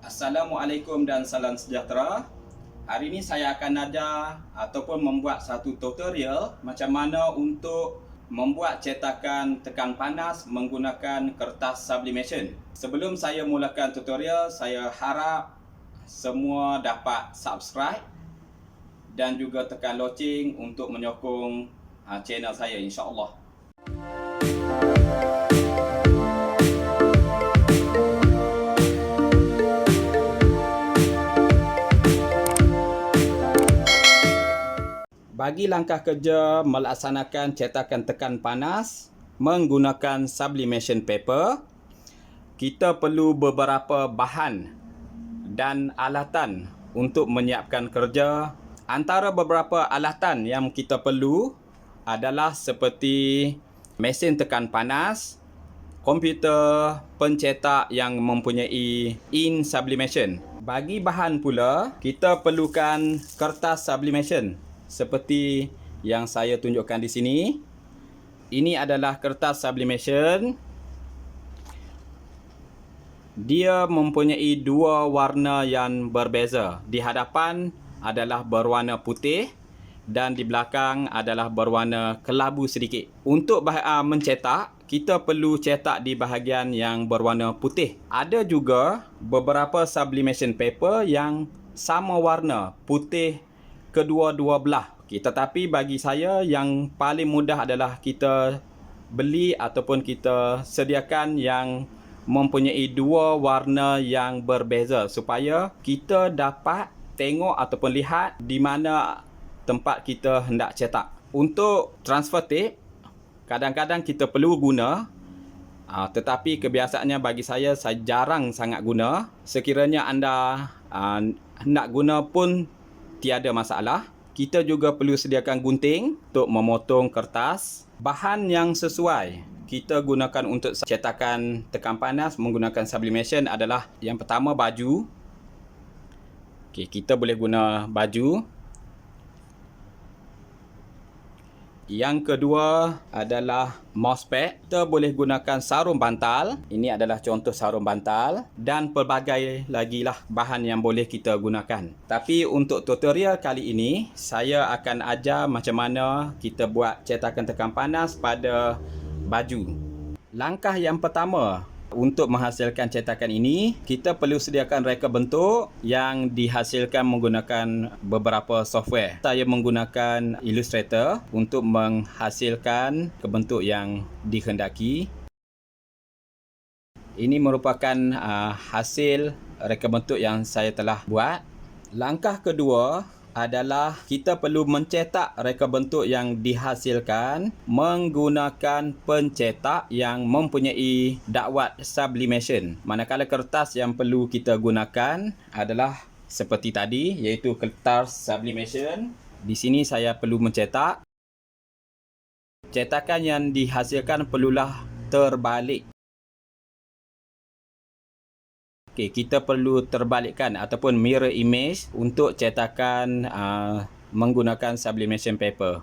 Assalamualaikum dan salam sejahtera. Hari ini saya akan ajar ataupun membuat satu tutorial macam mana untuk membuat cetakan tekan panas menggunakan kertas sublimation. Sebelum saya mulakan tutorial, saya harap semua dapat subscribe dan juga tekan loceng untuk menyokong channel saya, insya-Allah. Bagi langkah kerja melaksanakan cetakan tekan panas menggunakan sublimation paper, kita perlu beberapa bahan dan alatan untuk menyiapkan kerja. Antara beberapa alatan yang kita perlu adalah seperti mesin tekan panas, komputer pencetak yang mempunyai ink sublimation. Bagi bahan pula, kita perlukan kertas sublimation seperti yang saya tunjukkan di sini. Ini adalah kertas sublimation. Dia mempunyai dua warna yang berbeza. Di hadapan adalah berwarna putih dan di belakang adalah berwarna kelabu sedikit. Untuk mencetak, kita perlu cetak di bahagian yang berwarna putih. Ada juga beberapa sublimation paper yang sama warna, putih kedua-dua belah. Tetapi bagi saya yang paling mudah adalah kita beli ataupun kita sediakan yang mempunyai dua warna yang berbeza supaya kita dapat tengok ataupun lihat di mana tempat kita hendak cetak. Untuk transfer tape, kadang-kadang kita perlu guna, tetapi kebiasaannya bagi saya jarang sangat guna. Sekiranya anda hendak guna pun tiada masalah. Kita juga perlu sediakan gunting untuk memotong kertas. Bahan yang sesuai kita gunakan untuk cetakan tekan panas menggunakan sublimation adalah yang pertama baju. Kita boleh guna baju. Yang kedua adalah mousepad. Kita boleh gunakan sarung bantal. Ini adalah contoh sarung bantal. Dan pelbagai lagi lah bahan yang boleh kita gunakan. Tapi untuk tutorial kali ini, saya akan ajar macam mana kita buat cetakan tekan panas pada baju. Langkah yang pertama, untuk menghasilkan cetakan ini, kita perlu sediakan reka bentuk yang dihasilkan menggunakan beberapa software. Saya menggunakan Illustrator untuk menghasilkan bentuk yang dikehendaki. Ini merupakan hasil reka bentuk yang saya telah buat. Langkah kedua adalah kita perlu mencetak reka bentuk yang dihasilkan menggunakan pencetak yang mempunyai dakwat sublimation. Manakala kertas yang perlu kita gunakan adalah seperti tadi, iaitu kertas sublimation. Di sini saya perlu mencetak. Cetakan yang dihasilkan perlulah terbalik. Kita perlu terbalikkan ataupun mirror image untuk cetakan menggunakan sublimation paper.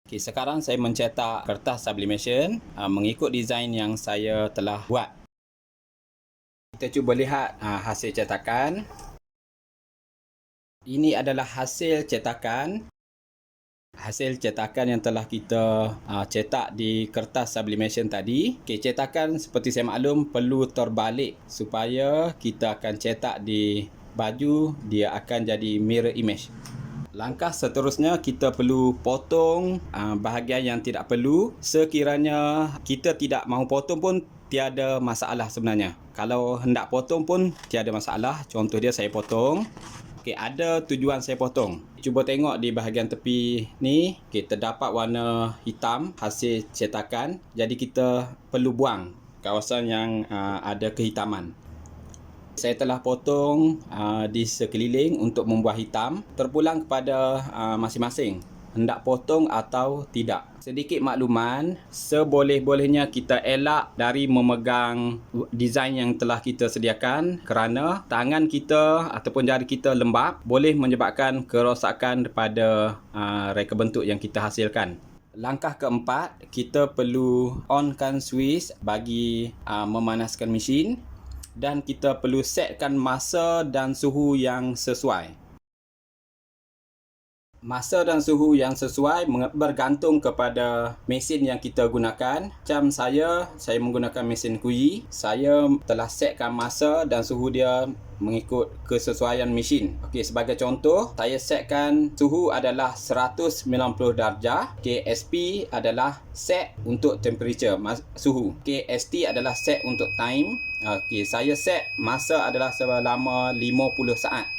Sekarang saya mencetak kertas sublimation mengikut design yang saya telah buat. Kita cuba lihat hasil cetakan. Ini adalah hasil cetakan. Hasil cetakan yang telah kita cetak di kertas sublimation tadi. Cetakan seperti saya maklum perlu terbalik supaya kita akan cetak di baju, dia akan jadi mirror image. Langkah seterusnya, kita perlu potong bahagian yang tidak perlu. Sekiranya kita tidak mahu potong pun tiada masalah sebenarnya. Kalau hendak potong pun tiada masalah. Contoh dia saya potong. Ada tujuan saya potong. Cuba tengok di bahagian tepi ni, terdapat warna hitam hasil cetakan. Jadi kita perlu buang kawasan yang ada kehitaman. Saya telah potong di sekeliling untuk membuat hitam. Terpulang kepada masing-masing hendak potong atau tidak. Sedikit makluman, seboleh-bolehnya kita elak dari memegang design yang telah kita sediakan kerana tangan kita ataupun jari kita lembab boleh menyebabkan kerosakan pada reka bentuk yang kita hasilkan. Langkah keempat, kita perlu onkan switch bagi memanaskan mesin. Dan kita perlu setkan masa dan suhu yang sesuai. Masa dan suhu yang sesuai bergantung kepada mesin yang kita gunakan. Macam saya menggunakan mesin Kuyi. Saya telah setkan masa dan suhu dia mengikut kesesuaian mesin. Okey, sebagai contoh, saya setkan suhu adalah 190 darjah. KSP adalah set untuk temperature, suhu. KST adalah set untuk time. Okey, saya set masa adalah selama 50 saat.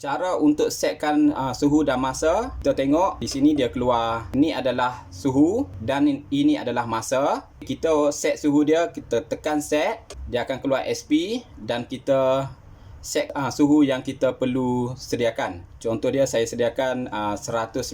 Cara untuk setkan suhu dan masa, kita tengok di sini dia keluar. Ini adalah suhu dan ini adalah masa. Kita set suhu dia, kita tekan set, dia akan keluar SP dan kita set suhu yang kita perlu sediakan. Contoh dia saya sediakan 190,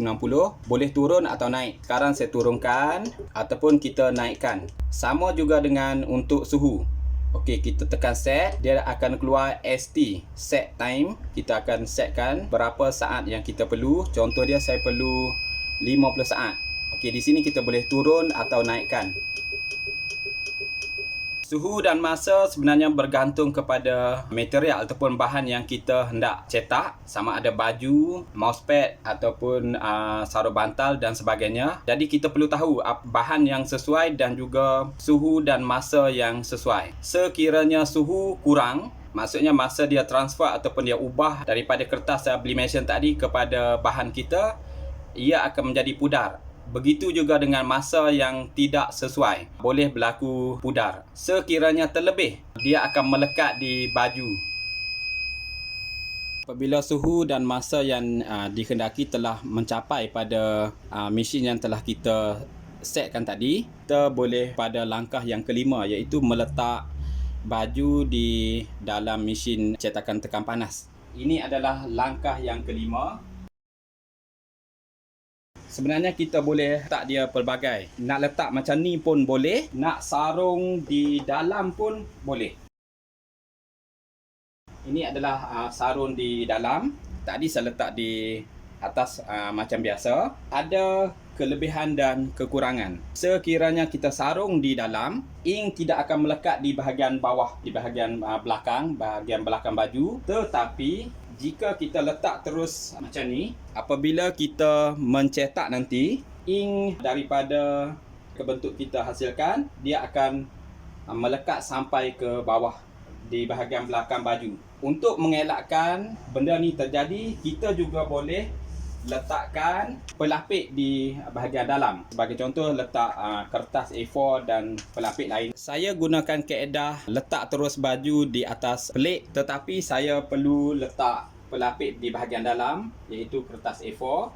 boleh turun atau naik. Sekarang saya turunkan ataupun kita naikkan. Sama juga dengan untuk suhu. Okey, kita tekan set, dia akan keluar ST, set time. Kita akan setkan berapa saat yang kita perlu. Contoh dia saya perlu 50 saat. Okey, di sini kita boleh turun atau naikkan. Suhu dan masa sebenarnya bergantung kepada material ataupun bahan yang kita hendak cetak, sama ada baju, mousepad ataupun sarung bantal dan sebagainya. Jadi kita perlu tahu bahan yang sesuai dan juga suhu dan masa yang sesuai. Sekiranya suhu kurang, maksudnya masa dia transfer ataupun dia ubah daripada kertas sublimation tadi kepada bahan kita, ia akan menjadi pudar. Begitu juga dengan masa yang tidak sesuai, boleh berlaku pudar. Sekiranya terlebih, dia akan melekat di baju. Apabila suhu dan masa yang dikehendaki telah mencapai pada mesin yang telah kita setkan tadi, kita boleh pada langkah yang kelima, iaitu meletak baju di dalam mesin cetakan tekan panas. Ini adalah langkah yang kelima. Sebenarnya kita boleh letak dia pelbagai. Nak letak macam ni pun boleh. Nak sarung di dalam pun boleh. Ini adalah sarung di dalam. Tadi saya letak di atas macam biasa. Ada kelebihan dan kekurangan. Sekiranya kita sarung di dalam, ink tidak akan melekat di bahagian bawah, di bahagian belakang baju. Tetapi jika kita letak terus macam ni, apabila kita mencetak nanti, ink daripada bentuk kita hasilkan, dia akan melekat sampai ke bawah di bahagian belakang baju. Untuk mengelakkan benda ni terjadi, kita juga boleh letakkan pelapik di bahagian dalam. Sebagai contoh, letak kertas A4 dan pelapik lain. Saya gunakan kaedah letak terus baju di atas pelik, tetapi saya perlu letak pelapik di bahagian dalam, iaitu kertas A4.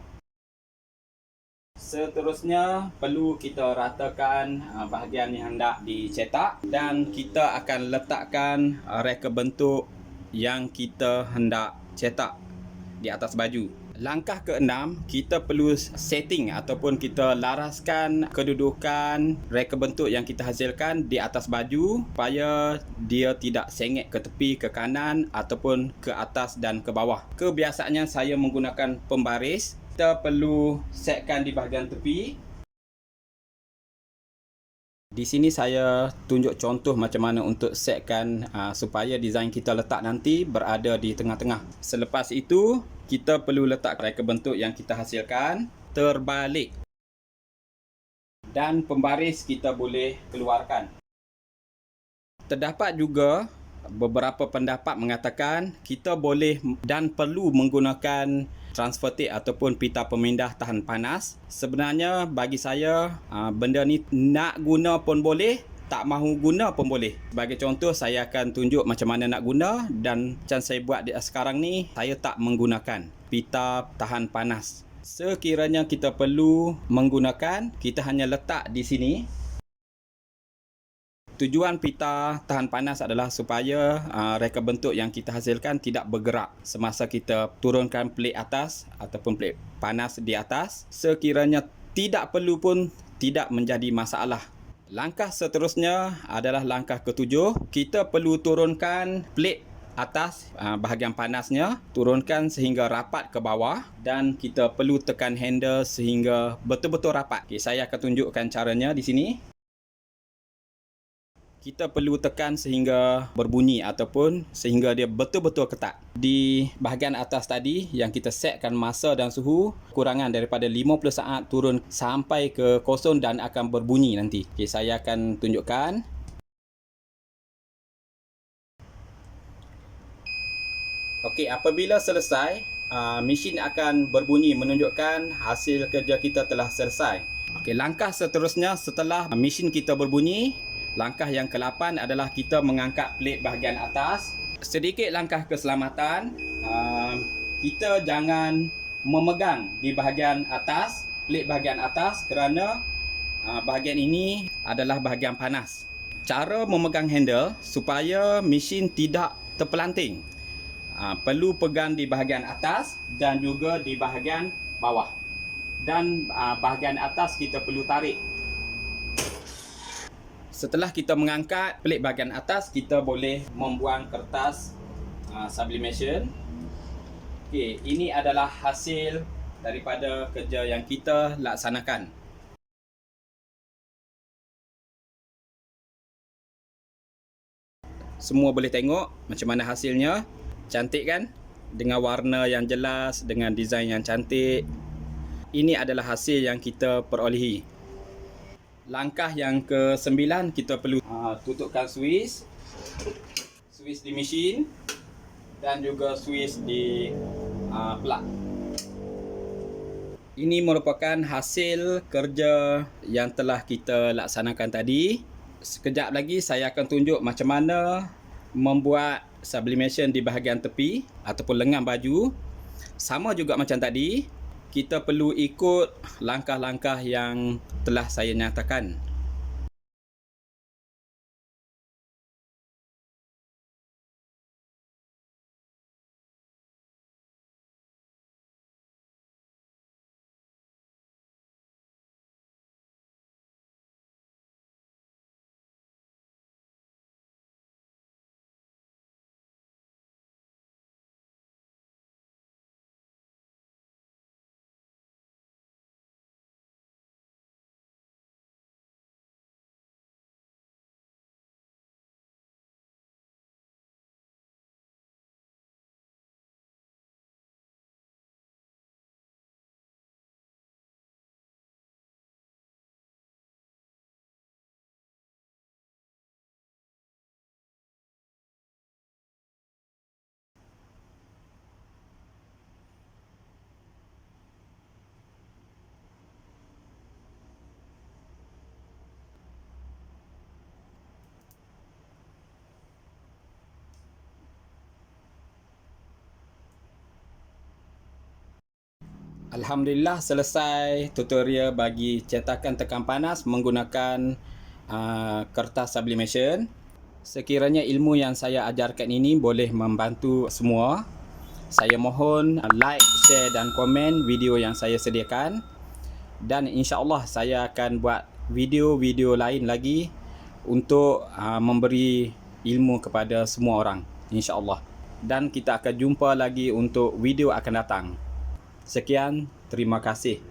Seterusnya, perlu kita ratakan bahagian yang hendak dicetak dan kita akan letakkan reka bentuk yang kita hendak cetak di atas baju. Langkah ke-6, kita perlu setting ataupun kita laraskan kedudukan reka bentuk yang kita hasilkan di atas baju supaya dia tidak sengit ke tepi, ke kanan ataupun ke atas dan ke bawah. Kebiasaannya saya menggunakan pembaris. Kita perlu setkan di bahagian tepi. Di sini saya tunjuk contoh macam mana untuk setkan supaya design kita letak nanti berada di tengah-tengah. Selepas itu, kita perlu letak reka bentuk yang kita hasilkan terbalik. Dan pembaris kita boleh keluarkan. Terdapat juga beberapa pendapat mengatakan kita boleh dan perlu menggunakan transfer tape ataupun pita pemindah tahan panas. Sebenarnya bagi saya benda ni nak guna pun boleh, tak mahu guna pun boleh. Sebagai contoh, saya akan tunjuk macam mana nak guna dan macam saya buat sekarang ni, saya tak menggunakan pita tahan panas. Sekiranya kita perlu menggunakan, kita hanya letak di sini. Tujuan pita tahan panas adalah supaya reka bentuk yang kita hasilkan tidak bergerak semasa kita turunkan pelik atas ataupun pelik panas di atas. Sekiranya tidak perlu pun tidak menjadi masalah. Langkah seterusnya adalah langkah ke-7. Kita perlu turunkan pelik atas bahagian panasnya, turunkan sehingga rapat ke bawah dan kita perlu tekan handle sehingga betul-betul rapat. Okay, saya akan tunjukkan caranya di sini. kita perlu tekan sehingga berbunyi ataupun sehingga dia betul-betul ketat. Di bahagian atas tadi yang kita setkan masa dan suhu kurangan daripada 50 saat turun sampai ke kosong dan akan berbunyi nanti. Okey, saya akan tunjukkan. Okey, apabila selesai, mesin akan berbunyi menunjukkan hasil kerja kita telah selesai. Okey, langkah seterusnya setelah mesin kita berbunyi, langkah yang ke-8 adalah kita mengangkat plate bahagian atas. Sedikit langkah keselamatan, kita jangan memegang di bahagian atas, plate bahagian atas, kerana bahagian ini adalah bahagian panas. Cara memegang handle supaya mesin tidak terpelanting, perlu pegang di bahagian atas dan juga di bahagian bawah. Dan bahagian atas kita perlu tarik. Setelah kita mengangkat plate bahagian atas, kita boleh membuang kertas sublimation. Okey, ini adalah hasil daripada kerja yang kita laksanakan. Semua boleh tengok macam mana hasilnya. Cantik kan? Dengan warna yang jelas, dengan desain yang cantik. Ini adalah hasil yang kita perolehi. Langkah yang ke-9, kita perlu tutupkan switch di mesin dan juga switch di plug. Ini merupakan hasil kerja yang telah kita laksanakan tadi. Sekejap lagi saya akan tunjuk macam mana membuat sublimation di bahagian tepi ataupun lengan baju. Sama juga macam tadi, kita perlu ikut langkah-langkah yang telah saya nyatakan. Alhamdulillah, selesai tutorial bagi cetakan tekan panas menggunakan kertas sublimation. Sekiranya ilmu yang saya ajarkan ini boleh membantu semua, saya mohon like, share dan komen video yang saya sediakan. Dan insya-Allah saya akan buat video-video lain lagi untuk memberi ilmu kepada semua orang, insya-Allah. Dan kita akan jumpa lagi untuk video akan datang. Sekian, terima kasih.